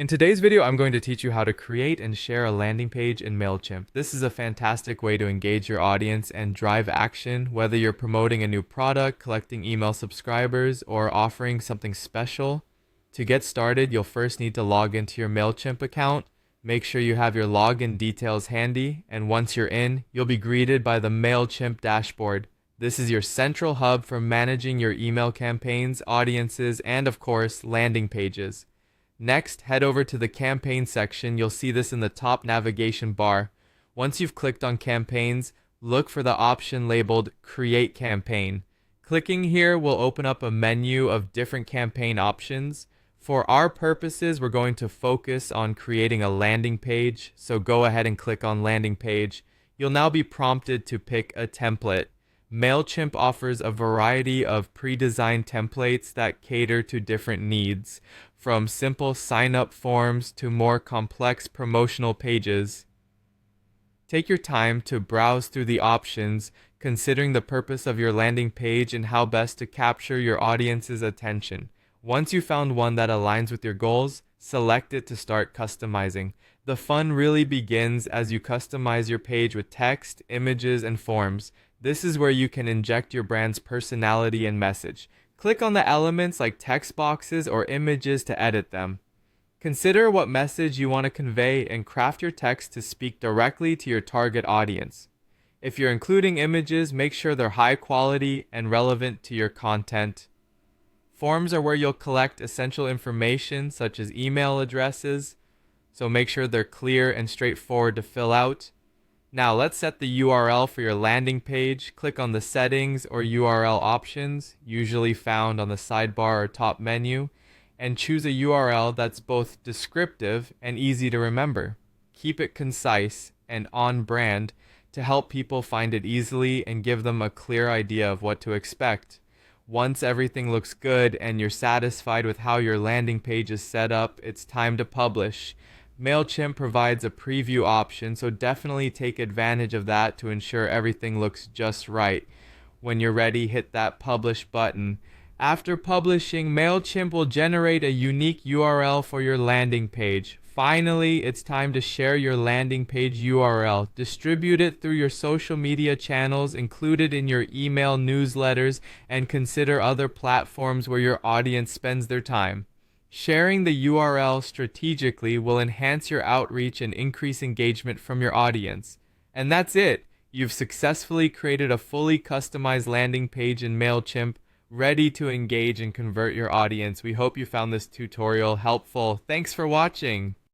In today's video, I'm going to teach you how to create and share a landing page in Mailchimp. This is a fantastic way to engage your audience and drive action, whether you're promoting a new product, collecting email subscribers, or offering something special. To get started, you'll first need to log into your Mailchimp account. Make sure you have your login details handy, and once you're in, you'll be greeted by the Mailchimp dashboard. This is your central hub for managing your email campaigns, audiences, and of course, landing pages. Next, head over to the campaign section. You'll see this in the top navigation bar. Once you've clicked on campaigns, look for the option labeled Create Campaign. Clicking here will open up a menu of different campaign options. For our purposes, we're going to focus on creating a landing page, so go ahead and click on Landing Page. You'll now be prompted to pick a template. Mailchimp offers a variety of pre-designed templates that cater to different needs, from simple sign-up forms to more complex promotional pages. Take your time to browse through the options, considering the purpose of your landing page and how best to capture your audience's attention. Once you've found one that aligns with your goals, select it to start customizing. The fun really begins as you customize your page with text, images, and forms. This is where you can inject your brand's personality and message. Click on the elements like text boxes or images to edit them. Consider what message you want to convey and craft your text to speak directly to your target audience. If you're including images, make sure they're high quality and relevant to your content. Forms are where you'll collect essential information such as email addresses, so make sure they're clear and straightforward to fill out. Now let's set the URL for your landing page. Click on the settings or URL options, usually found on the sidebar or top menu, and choose a URL that's both descriptive and easy to remember. Keep it concise and on brand to help people find it easily and give them a clear idea of what to expect. Once everything looks good and you're satisfied with how your landing page is set up, it's time to publish. Mailchimp provides a preview option, so definitely take advantage of that to ensure everything looks just right. When you're ready, hit that publish button. After publishing, Mailchimp will generate a unique URL for your landing page. Finally, it's time to share your landing page URL. Distribute it through your social media channels, include it in your email newsletters, and consider other platforms where your audience spends their time. Sharing the URL strategically will enhance your outreach and increase engagement from your audience. And that's it. You've successfully created a fully customized landing page in Mailchimp, ready to engage and convert your audience. We hope you found this tutorial helpful. Thanks for watching.